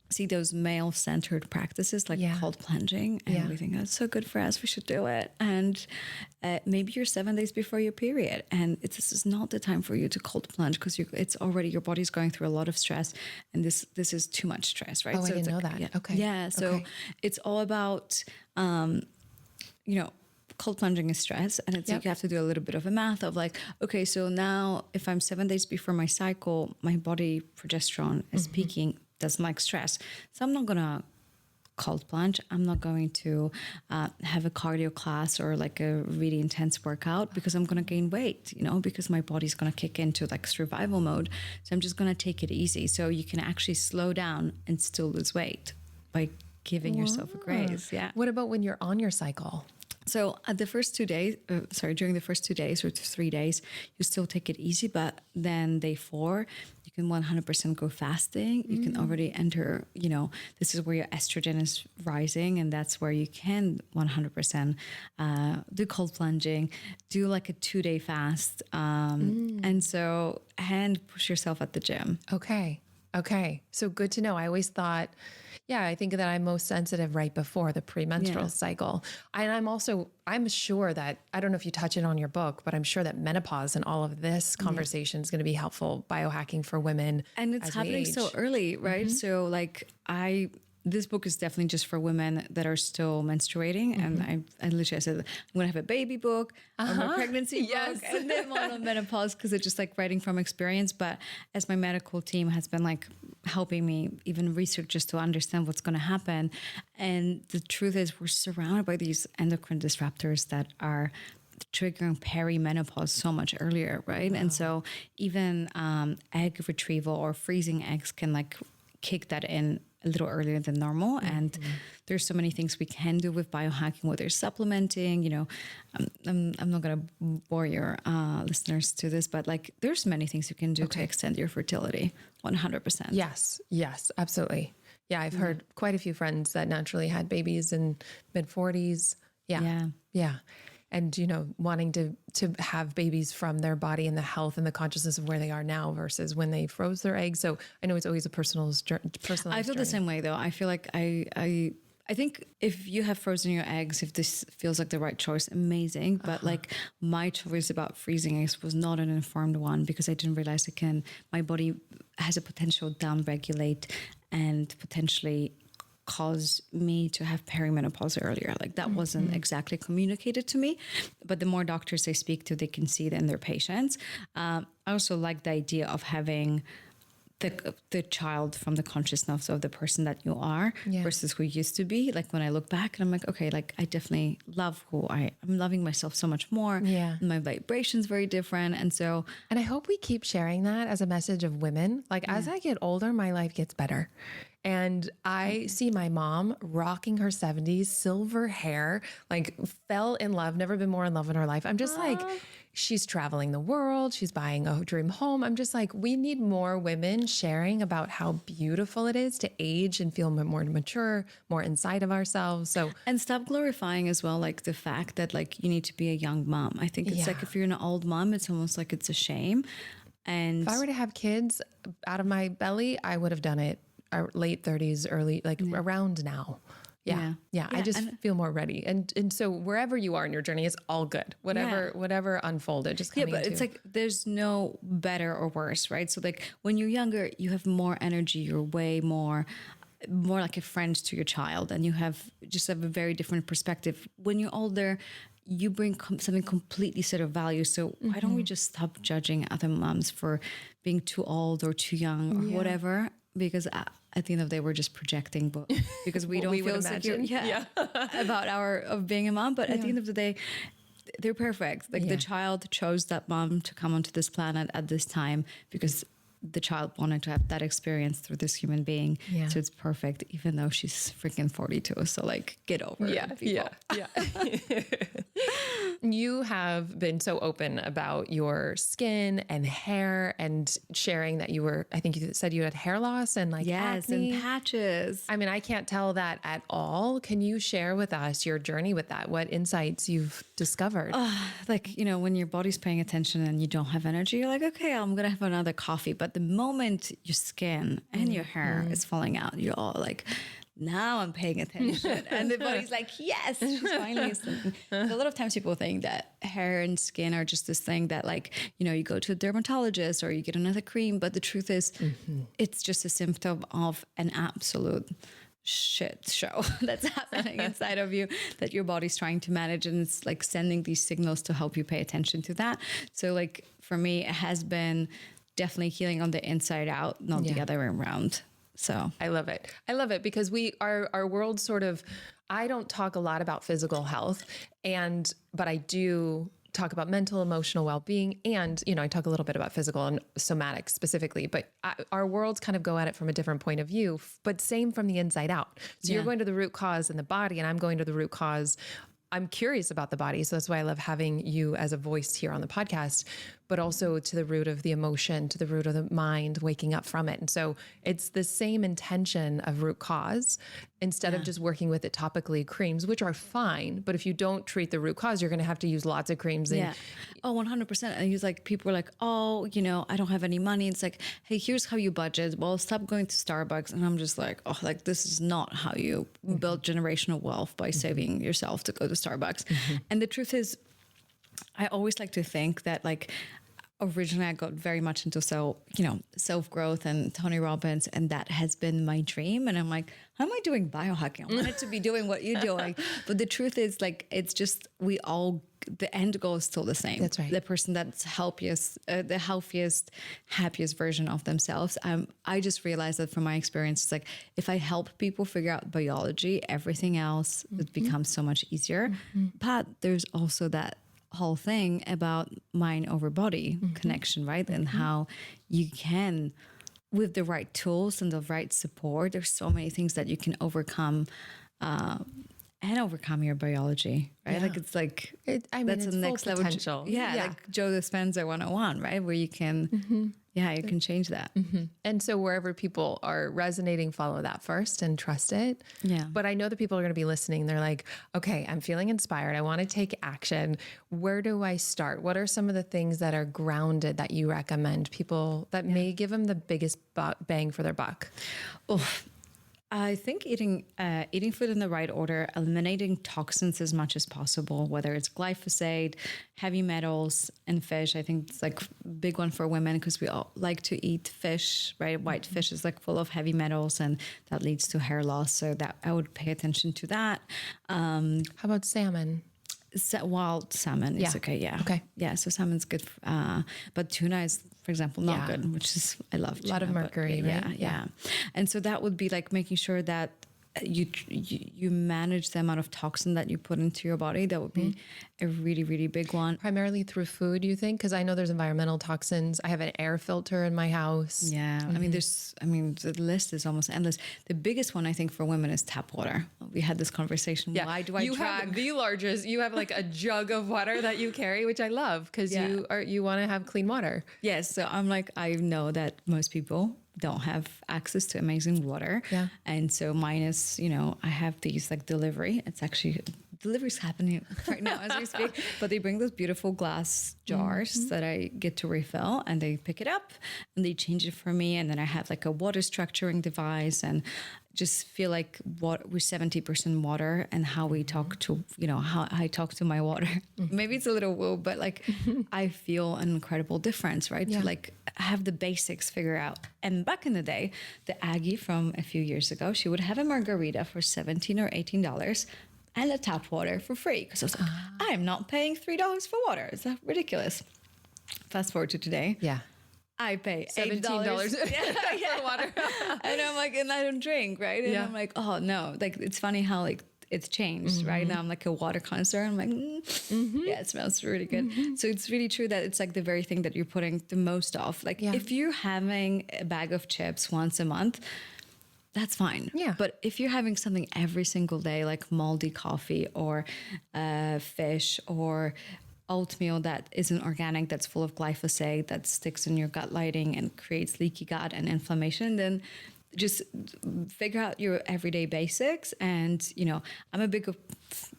see those male-centered practices like cold plunging, and we think that's so good for us, we should do it. And maybe you're 7 days before your period, and this is not the time for you to cold plunge because it's already, your body's going through a lot of stress, and this is too much stress, right? Oh, so I didn't know that. Yeah. Okay. Yeah. So it's all about, cold plunging is stress, and it's like you have to do a little bit of a math of like, okay, so now if I'm 7 days before my cycle, my body progesterone is peaking, doesn't like stress. So I'm not going to cold plunge. I'm not going to have a cardio class or like a really intense workout because I'm going to gain weight, because my body's going to kick into like survival mode. So I'm just going to take it easy. So you can actually slow down and still lose weight by giving yourself a grace. Yeah. What about when you're on your cycle? So at the first 2 days, during the first 2 days or 3 days, you still take it easy. But then day 4, you can 100% go fasting. You can already enter, this is where your estrogen is rising. And that's where you can 100% do cold plunging, do like a 2-day fast. And push yourself at the gym. Okay. So good to know. I always thought, I think that I'm most sensitive right before the premenstrual cycle. And I'm sure that, I don't know if you touch it on your book, but I'm sure that menopause and all of this conversation is going to be helpful biohacking for women. And it's happening so early, right? So like this book is definitely just for women that are still menstruating. And I literally said, I'm going to have a baby book, or my pregnancy book, and then one on menopause, because it's just like writing from experience. But as my medical team has been like helping me even research just to understand what's going to happen. And the truth is we're surrounded by these endocrine disruptors that are triggering perimenopause so much earlier, right? Wow. And so even egg retrieval or freezing eggs can like kick that in a little earlier than normal. And there's so many things we can do with biohacking, whether it's supplementing, you know, I'm not going to bore your listeners to this, but like there's many things you can do to extend your fertility 100%. Yes, absolutely. Yeah, I've heard quite a few friends that naturally had babies in mid 40s. Yeah. And, you know, wanting to have babies from their body and the health and the consciousness of where they are now versus when they froze their eggs. So I know it's always a personal I feel the same way though. I feel like I think if you have frozen your eggs, if this feels like the right choice, amazing. But like my choice about freezing eggs was not an informed one, because I didn't realize my body has a potential down-regulate and potentially cause me to have perimenopause earlier. Like that wasn't exactly communicated to me, but the more doctors I speak to, they can see it in their patients. I also like the idea of having the child from the consciousness of the person that you are versus who you used to be. Like when I look back and I'm like, okay, like I definitely love who I'm loving myself so much more. Yeah. My vibration's very different. And I hope we keep sharing that as a message of women. Like as I get older, my life gets better. And I see my mom rocking her 70s, silver hair, like fell in love, never been more in love in her life. I'm just like, she's traveling the world. She's buying a dream home. I'm just like, we need more women sharing about how beautiful it is to age and feel more mature, more inside of ourselves. And stop glorifying as well, like the fact that like you need to be a young mom. I think it's like if you're an old mom, it's almost like it's a shame. And if I were to have kids out of my belly, I would have done it late 30s, early, like around now. Yeah. I just feel more ready. And so wherever you are in your journey, it's all good. Whatever unfolded, just coming but it's like, there's no better or worse, right? So like when you're younger, you have more energy, you're way more like a friend to your child, and you have a very different perspective. When you're older, you bring something completely set of values. So why don't we just stop judging other moms for being too old or too young or whatever? Because at the end of the day, we're just projecting, but because we don't feel secure about being a mom. But at the end of the day, they're perfect. Like the child chose that mom to come onto this planet at this time because the child wanted to have that experience through this human being. Yeah. So it's perfect, even though she's freaking 42. So like, get over it, people. Yeah. You have been so open about your skin and hair and sharing that I think you said you had hair loss and like acne. And patches. I mean, I can't tell that at all. Can you share with us your journey with that? What insights you've discovered? Like, you know, when your body's paying attention and you don't have energy, you're like, okay, I'm going to have another coffee. But the moment your skin and your hair is falling out, you're all like, now I'm paying attention. And the body's like, yes, she's finally listening. A lot of times people think that hair and skin are just this thing that like, you know, you go to a dermatologist or you get another cream. But the truth is it's just a symptom of an absolute shit show that's happening inside of you that your body's trying to manage. And it's like sending these signals to help you pay attention to that. So like for me, it has been definitely healing on the inside out, not the other way around. So I love it because our world sort of, I don't talk a lot about physical health but I do talk about mental, emotional well-being. And, you know, I talk a little bit about physical and somatic specifically, but our worlds kind of go at it from a different point of view, but same from the inside out. So you're going to the root cause in the body and I'm going to the root cause. I'm curious about the body. So that's why I love having you as a voice here on the podcast, but also to the root of the emotion, to the root of the mind, waking up from it. And so it's the same intention of root cause instead of just working with it topically, creams, which are fine. But if you don't treat the root cause, you're going to have to use lots of creams. And 100%. And he's like, people are like, oh, you know, I don't have any money. It's like, hey, here's how you budget. Well, stop going to Starbucks. And I'm just like, oh, like this is not how you build generational wealth by saving yourself to go to Starbucks. And the truth is, I always like to think that like originally I got very much into self-growth and Tony Robbins, and that has been my dream. And I'm like, how am I doing biohacking? I wanted to be doing what you're doing. But the truth is, like, it's just, the end goal is still the same. That's right. The person that's the healthiest, happiest version of themselves. I just realized that from my experience, it's like, if I help people figure out biology, everything else, it becomes so much easier. But there's also that whole thing about mind over body connection, right? And how you can, with the right tools and the right support, there's so many things that you can overcome and overcome your biology, right? Yeah. Like, it's like, It's that's the next level. potential. Like Joe Dispenza 101, right? Where you can, you can change that. And so wherever people are resonating, follow that first and trust it. Yeah. But I know that people are going to be listening. They're like, okay, I'm feeling inspired. I want to take action. Where do I start? What are some of the things that are grounded that you recommend people that may give them the biggest bang for their buck? I think eating food in the right order, eliminating toxins as much as possible, whether it's glyphosate, heavy metals, and fish. I think it's like a big one for women because we all like to eat fish, right? White fish is like full of heavy metals, and that leads to hair loss. So that I would pay attention to that. How about salmon? Wild salmon is okay. Yeah. Okay. Yeah. So salmon's good. But tuna is, for example, not good, which is, I love tuna. A lot of mercury, right? Yeah. And so that would be like making sure that you manage the amount of toxin that you put into your body. That would be a really, really big one. Primarily through food, you think? Because I know there's environmental toxins. I have an air filter in my house. Yeah. I mean, the list is almost endless. The biggest one I think for women is tap water. We had this conversation. Yeah. Why do I you drag? have the largest, you have like a jug of water that you carry, which I love because you want to have clean water. Yes. So I'm like, I know that most people don't have access to amazing water. Yeah. And so mine is, I have these like delivery's happening right now as we speak, but they bring those beautiful glass jars that I get to refill, and they pick it up and they change it for me. And then I have like a water structuring device, and just feel like we're 70% water, and how we talk to, how I talk to my water. Maybe it's a little woo, but like I feel an incredible difference, right? Yeah. To like have the basics figured out. And back in the day, the Aggie from a few years ago, she would have a margarita for $17 or $18 and a tap water for free. Because I was like, I'm not paying $3 for water. Is that ridiculous? Fast forward to today. Yeah. I pay $17 for water. And I'm like, and I don't drink, right? And I'm like, oh no. Like, it's funny how like it's changed, right? Now I'm like a water connoisseur. I'm like, yeah, it smells really good. So it's really true that it's like the very thing that you're putting the most of. Like if you're having a bag of chips once a month, that's fine. Yeah. But if you're having something every single day, like moldy coffee or fish or oatmeal that isn't organic, that's full of glyphosate, that sticks in your gut lining and creates leaky gut and inflammation, then just figure out your everyday basics. And, I'm a big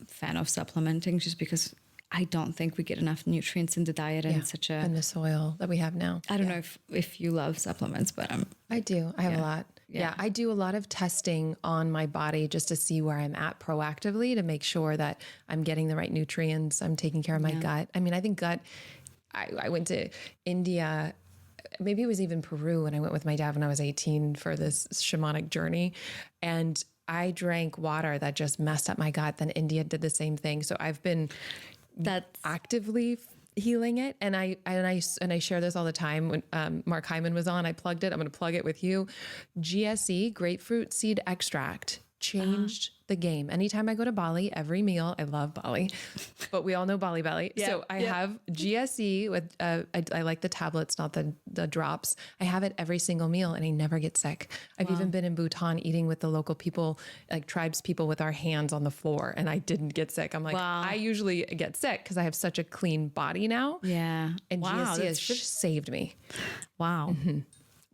fan of supplementing just because I don't think we get enough nutrients in the diet and such a... And the soil that we have now. I don't know if you love supplements, but I do. I have a lot. Yeah. I do a lot of testing on my body just to see where I'm at proactively to make sure that I'm getting the right nutrients. I'm taking care of my gut. I mean, I think gut, I went to India, maybe it was even Peru when I went with my dad when I was 18 for this shamanic journey. And I drank water that just messed up my gut. Then India did the same thing. So I've been actively healing it. And I share this all the time. When Mark Hyman was on, I plugged it. I'm going to plug it with you. GSE, grapefruit seed extract, changed the game. Anytime I go to Bali, every meal, I love Bali, but we all know Bali belly. So I have GSE with, I like the tablets, not the drops. I have it every single meal and I never get sick. I've even been in Bhutan eating with the local people, like tribes people with our hands on the floor, and I didn't get sick. I'm like, I usually get sick because I have such a clean body now. Yeah. And GSE has saved me. Wow.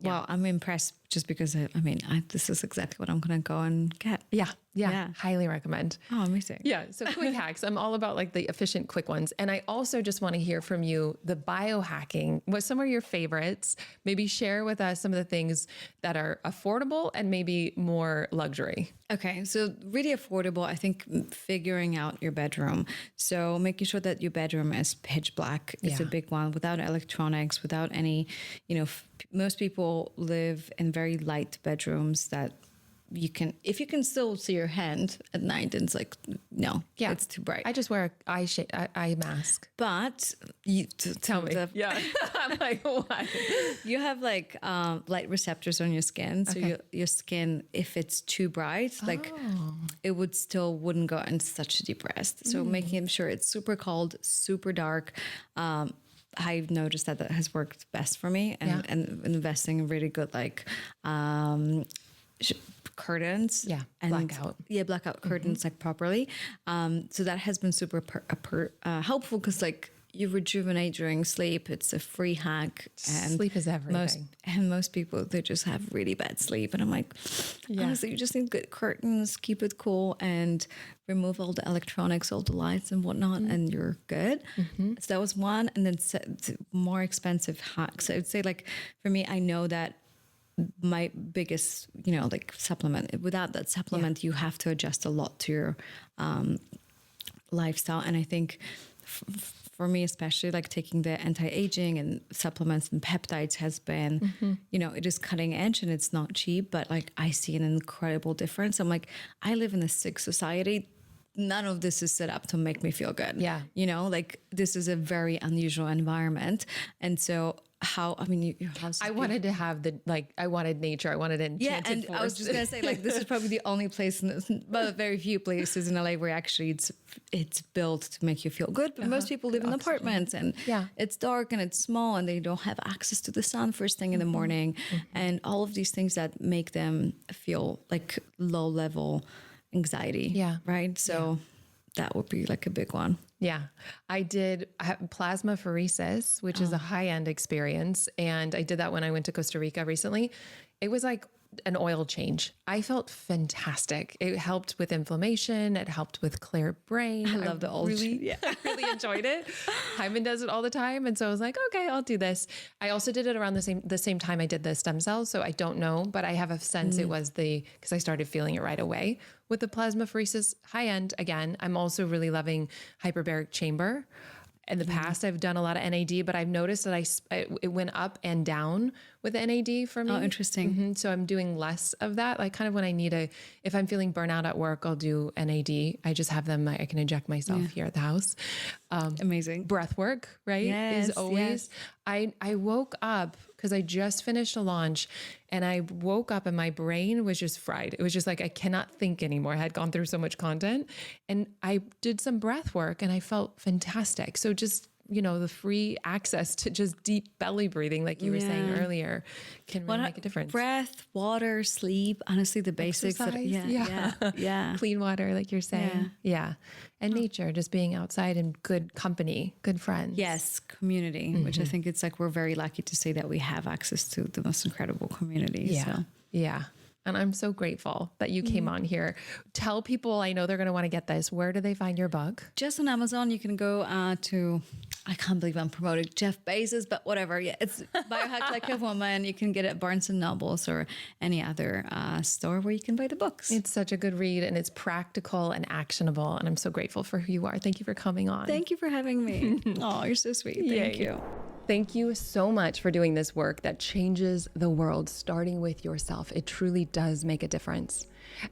Well, I'm impressed just because this is exactly what I'm going to go and get. Yeah. Yeah, highly recommend. Oh, amazing. Yeah. So quick hacks. I'm all about like the efficient, quick ones. And I also just want to hear from you, the biohacking. What some are your favorites? Maybe share with us some of the things that are affordable and maybe more luxury. Okay, so really affordable, I think figuring out your bedroom. So making sure that your bedroom is pitch black is a big one, without electronics, without any, most people live in very light bedrooms that you can, if you can still see your hand at night, and it's like, no, it's too bright. I just wear an eye mask. But you Tell me. Yeah. I'm like, what? You have like light receptors on your skin. So your skin, if it's too bright, like it wouldn't go into such a deep rest. So making sure it's super cold, super dark. I've noticed that has worked best for me, and investing in really good like curtains, and blackout curtains like properly. So that has been super helpful, because like you rejuvenate during sleep. It's a free hack. And sleep is everything. Most people, they just have really bad sleep, and I'm like, honestly, you just need good curtains, keep it cool, and remove all the electronics, all the lights and whatnot, and you're good. So that was one. And then more expensive hacks. I would say, like, for me, I know that my biggest, like supplement, without that supplement, you have to adjust a lot to your lifestyle. And I think for me, especially, like taking the anti-aging and supplements and peptides has been, it is cutting edge and it's not cheap, but like I see an incredible difference. I'm like, I live in a sick society. None of this is set up to make me feel good. Yeah. Like this is a very unusual environment. And so your house. I wanted to have I wanted nature. I wanted an enchanted forest. I was just gonna say, like, this is probably the only place, but very few places in LA where actually it's built to make you feel good. But most people live in apartments, and it's dark and it's small, and they don't have access to the sun first thing in the morning, and all of these things that make them feel like low level anxiety. Yeah. Right. So that would be like a big one. Yeah. I did plasmapheresis, which is a high-end experience. And I did that when I went to Costa Rica recently. It was like an oil change. I felt fantastic. It helped with inflammation. It helped with clear brain. I love the oil change. I really enjoyed it. Hyman does it all the time. And so I was like, okay, I'll do this. I also did it around the same time I did the stem cells. So I don't know, but I have a sense it was because I started feeling it right away with the plasmapheresis. High end again. I'm also really loving hyperbaric chamber. In the past, I've done a lot of NAD, but I've noticed that it went up and down with NAD for me. Oh, interesting. So I'm doing less of that. Like kind of when I if I'm feeling burnout at work, I'll do NAD. I just have them. I can inject myself here at the house. Amazing. Breath work, right? Yes, is always. Yes. I woke up because I just finished a launch, and I woke up and my brain was just fried. It was just like, I cannot think anymore. I had gone through so much content, and I did some breath work and I felt fantastic. So just, the free access to just deep belly breathing, like you were saying earlier, can really make a difference. Breath, water, sleep, honestly, the basics. Yeah. Clean water, like you're saying. Yeah. And nature, just being outside in good company, good friends. Yes. Community, which I think it's like, we're very lucky to say that we have access to the most incredible community. Yeah. So. Yeah. And I'm so grateful that you came on here. Tell people, I know they're going to want to get this. Where do they find your book? Just on Amazon. You can go to, I can't believe I'm promoting Jeff Bezos, but whatever. Yeah, it's Biohack Like a Woman. You can get it at Barnes & Nobles or any other store where you can buy the books. It's such a good read, and it's practical and actionable. And I'm so grateful for who you are. Thank you for coming on. Thank you for having me. Oh, you're so sweet. Thank you. Thank you so much for doing this work that changes the world, starting with yourself. It truly does make a difference.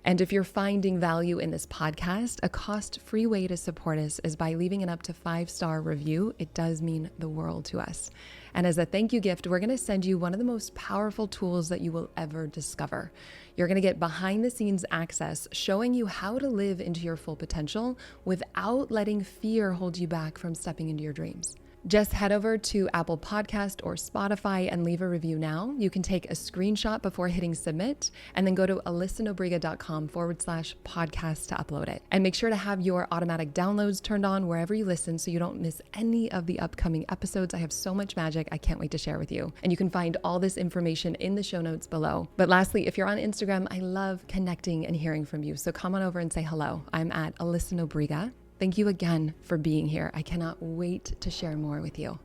And if you're finding value in this podcast, a cost-free way to support us is by leaving an up to 5-star review. It does mean the world to us. And as a thank you gift, we're going to send you one of the most powerful tools that you will ever discover. You're going to get behind the scenes access showing you how to live into your full potential without letting fear hold you back from stepping into your dreams. Just head over to Apple Podcast or Spotify and leave a review now. You can take a screenshot before hitting submit and then go to alyssanobriga.com/podcast to upload it. And make sure to have your automatic downloads turned on wherever you listen so you don't miss any of the upcoming episodes. I have so much magic I can't wait to share with you. And you can find all this information in the show notes below. But lastly, if you're on Instagram, I love connecting and hearing from you. So come on over and say hello. I'm at Alyssa Nobriga. Thank you again for being here. I cannot wait to share more with you.